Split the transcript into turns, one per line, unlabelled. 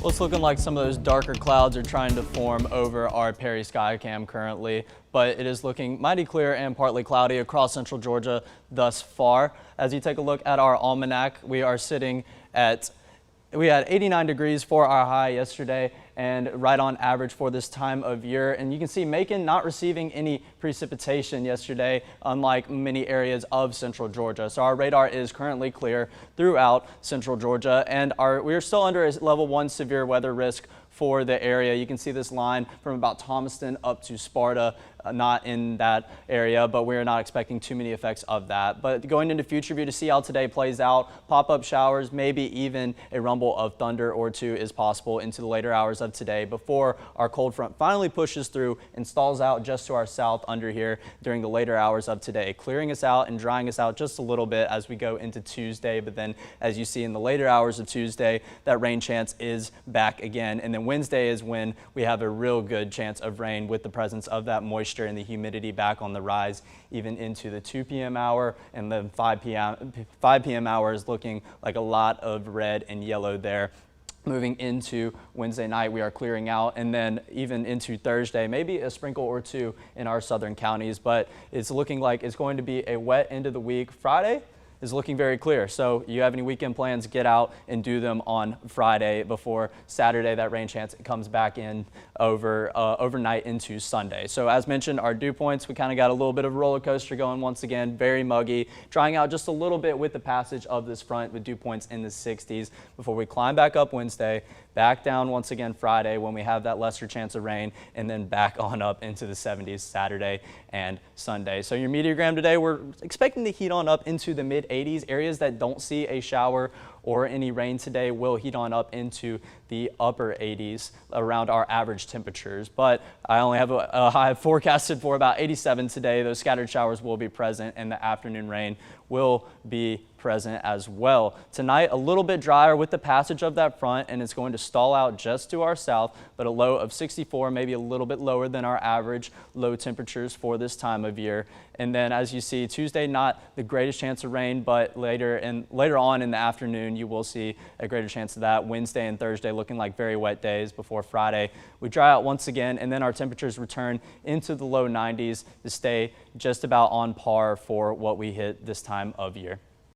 Well, it's looking like some of those darker clouds are trying to form over our Perry Skycam currently, but it is looking mighty clear and partly cloudy across central Georgia thus far. As you take a look at our almanac, we are sitting at we had 89 degrees for our high yesterday and right on average for this time of year. And you can see Macon not receiving any precipitation yesterday, unlike many areas of central Georgia. So our radar is currently clear throughout central Georgia, and we are still under a level 1 severe weather risk for the area. You can see this line from about Thomaston up to Sparta, not in that area, but we're not expecting too many effects of that. But going into future view to see how today plays out, pop-up showers, maybe even a rumble of thunder or two is possible into the later hours of today before our cold front finally pushes through and stalls out just to our south under here during the later hours of today, clearing us out and drying us out just a little bit as we go into Tuesday. But then as you see in the later hours of Tuesday, that rain chance is back again. And then Wednesday is when we have a real good chance of rain with the presence of that moisture and the humidity back on the rise, even into the 2 p.m. hour, and then 5 p.m. hour is looking like a lot of red and yellow there. Moving into Wednesday night, we are clearing out, and then even into Thursday, maybe a sprinkle or two in our southern counties, but it's looking like it's going to be a wet end of the week. Friday is looking very clear. So you have any weekend plans, get out and do them on Friday before Saturday. That rain chance comes back in overnight into Sunday. So as mentioned, our dew points, we kind of got a little bit of a roller coaster going once again, very muggy, drying out just a little bit with the passage of this front with dew points in the 60s before we climb back up Wednesday, back down once again Friday when we have that lesser chance of rain, and then back on up into the 70s Saturday and Sunday. So your meteogram today, we're expecting to heat on up into the mid-80s. Areas that don't see a shower or any rain today will heat on up into the upper 80s around our average temperatures. But I only have a high forecasted for about 87 today. Those scattered showers will be present, and the afternoon rain will be present as well. Tonight, a little bit drier with the passage of that front, and it's going to stall out just to our south, but a low of 64, maybe a little bit lower than our average low temperatures for this time of year. And then as you see, Tuesday, not the greatest chance of rain, but later on in the afternoon, you will see a greater chance of that. Wednesday and Thursday looking like very wet days before Friday. We dry out once again, and then our temperatures return into the low 90s to stay just about on par for what we hit this time of year.